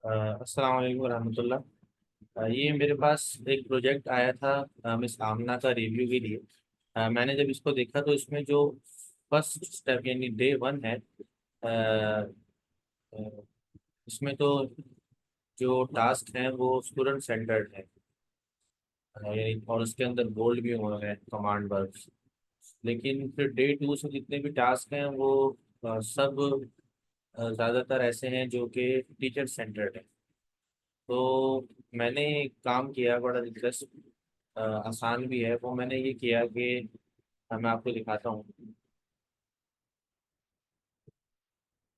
अस्सलाम वालेकुम रहमतुल्लाह। ये मेरे पास एक प्रोजेक्ट आया था मिस आमना का रिव्यू के लिए। मैंने जब इसको देखा तो इसमें जो फर्स्ट स्टेप यानी डे वन है, अ, अ, इसमें तो जो टास्क हैं वो स्टूडेंट सेंटर्ड है। यानी और उसके अंदर बोल्ड भी हुए हैं कमांड वर्ड्स। लेकिन फिर डे टू से जितने भी टास्क हैं वो सब ज़्यादातर ऐसे हैं जो कि टीचर सेंटर्ड है। तो मैंने एक काम किया बड़ा दिलचस्प, आसान भी है। वो मैंने ये किया कि मैं आपको दिखाता हूँ।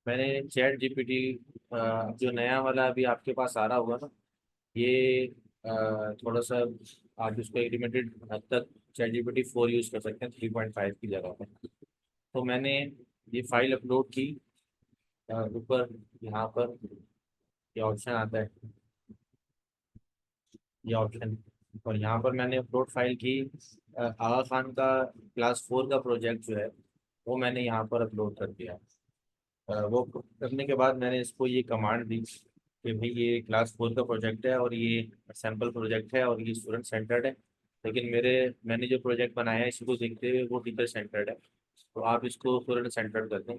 मैंने चैट जीपीटी, जो नया वाला अभी आपके पास आ रहा होगा ना, ये थोड़ा सा आप इसको एक लिमिटेड हद तक चैट जीपीटी 4 यूज़ कर सकते हैं 3.5 की जगह पे। तो मैंने ये फाइल अपलोड की। ऊपर यहाँ पर ये ऑप्शन आता है, ये ऑप्शन। और यहाँ पर मैंने अपलोड फाइल की। आगा खान का क्लास 4 का प्रोजेक्ट जो है वो मैंने यहाँ पर अपलोड कर दिया। वो करने के बाद मैंने इसको ये कमांड दी कि भाई ये क्लास 4 का प्रोजेक्ट है और ये सैम्पल प्रोजेक्ट है और ये स्टूडेंट सेंटर्ड है। लेकिन मैंने जो प्रोजेक्ट बनाया है इसको देखते हुए वो टीचर सेंटर्ड है, तो आप इसको स्टूडेंट सेंटर्ड कर दें।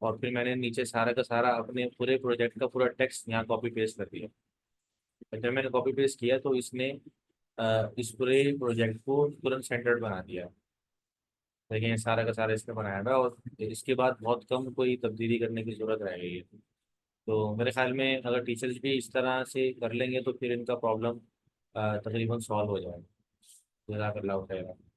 और फिर मैंने नीचे सारा का सारा अपने पूरे प्रोजेक्ट का पूरा टेक्स्ट यहाँ कॉपी पेस्ट कर दिया। जब मैंने कॉपी पेस्ट किया तो इसने इस पूरे प्रोजेक्ट को तुरंत सेंटर्ड बना दिया। लेकिन ये सारा का सारा इसने बनाया था और इसके बाद बहुत कम कोई तब्दीली करने की जरूरत रह गई है। तो मेरे ख्याल में अगर टीचर्स भी इस तरह से कर लेंगे तो फिर इनका प्रॉब्लम तकरीबन सॉल्व हो जाएगा। जज़ाकल्लाह खैर।